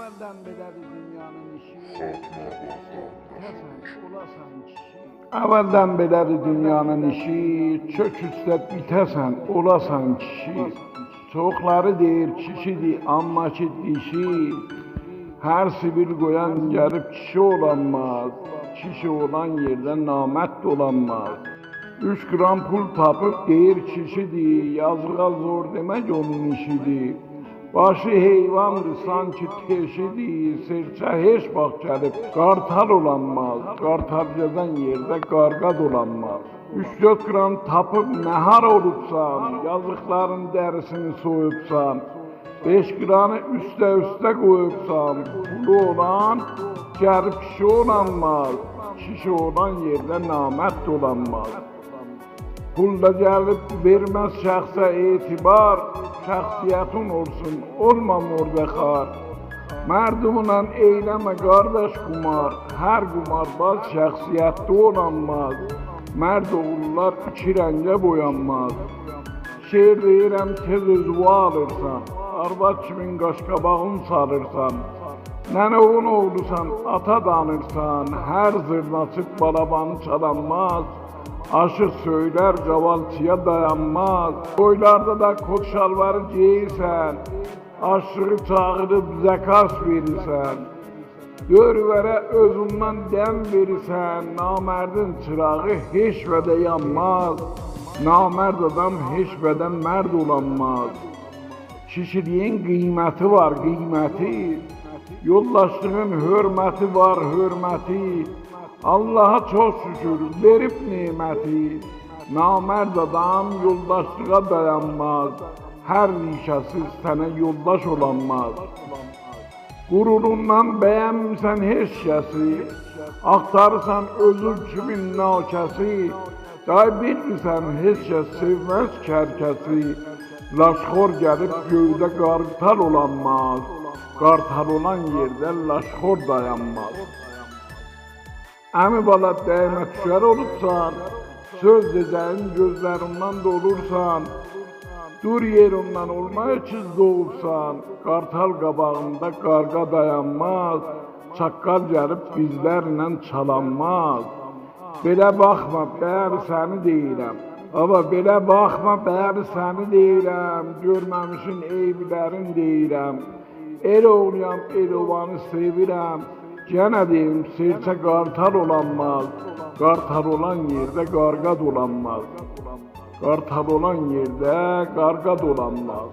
Evvelden bedeli dünyanın işi, bitesen olasan kişi. Evvelden bedeli dünyanın işi, çök üstə bitesen olasan kişi. Çoxları deyir kişidir, amma ki dişi. Her sivil koyan gelip kişi olanmaz. Kişi olan yerden namət dolanmaz. 3 gram pul tapıp deyir kişidir, yazığa zor demek onun işidir. Başı heyvandır sanki teşidir, serçe heç vaxt gəlib qartal olanmaz. Qartal gezen yerde qarqa dolanmaz. 3-4 gram tapıp nəhar olubsan, yazıqların dərisini soyubsan. 5 gramı üstə koyubsan, pulu olan gəlib kişi olanmaz. Kişi olan yerde namət dolanmaz. Pulda gəlib verməz şəxsə etibar, şəxsiyyətin olsun, olma mordəxar. Mərdumla eyləmə qardaş qumar, hər qumarbaz şəxsiyyətli olanmaz. Mərd oğullar iki rəngə boyanmaz. Şeir deyirəm tez özü alırsan, arvad kimin qaşqabağını sarırsan. Nənəvun oğlusan, ata danırsan, hər zırnaçıq balabanı çalanmaz. Aşıq söyler qavalçıya dayanmaz. Boylarda da kot şalvarı giyirsən, aşığı çağırıb zəkas verirsən. Dörvərə özündən dem verirsən, namərdin çırağı heç vədə yanmaz. Namərd adam heç vədə mərd olanmaz. Kişiliyin qiyməti var, qiyməti. Yoldaşlığın hörməti var, hörməti. Allah'a çok şükür verip nimeti. Namərd adam yoldaşlığa dayanmaz. Her rişəsiz sənə yoldaş olanmaz. Qururundan bəyənmirsən heç kəsi. Axtarırsan özün kimin nakəsi. Day bilmirsən heç kəs sevməz kərkəsi. Laşxor gəlib göydə qartal olanmaz. Qartal olan yerdə laşxor dayanmaz. Əmi bala dəymə düşər olubsan, söz dedəyin gözlərindən dolursan, dur yerindən olma ikiz doğubsan, qartal qabağında qarqa dayanmaz, çaqqal gəlib bizlərlə çalanmaz. Belə baxma, bəri səni deyirəm, baba belə baxma, bəri səni deyirəm, görməmişin eybilərin deyirəm, el oğluyam, el ovanı sevirəm. Gene deyim, serçe qartal olanmaz, qartal olan yerde qarqa dolanmaz. Qartal olan yerde qarqa dolanmaz.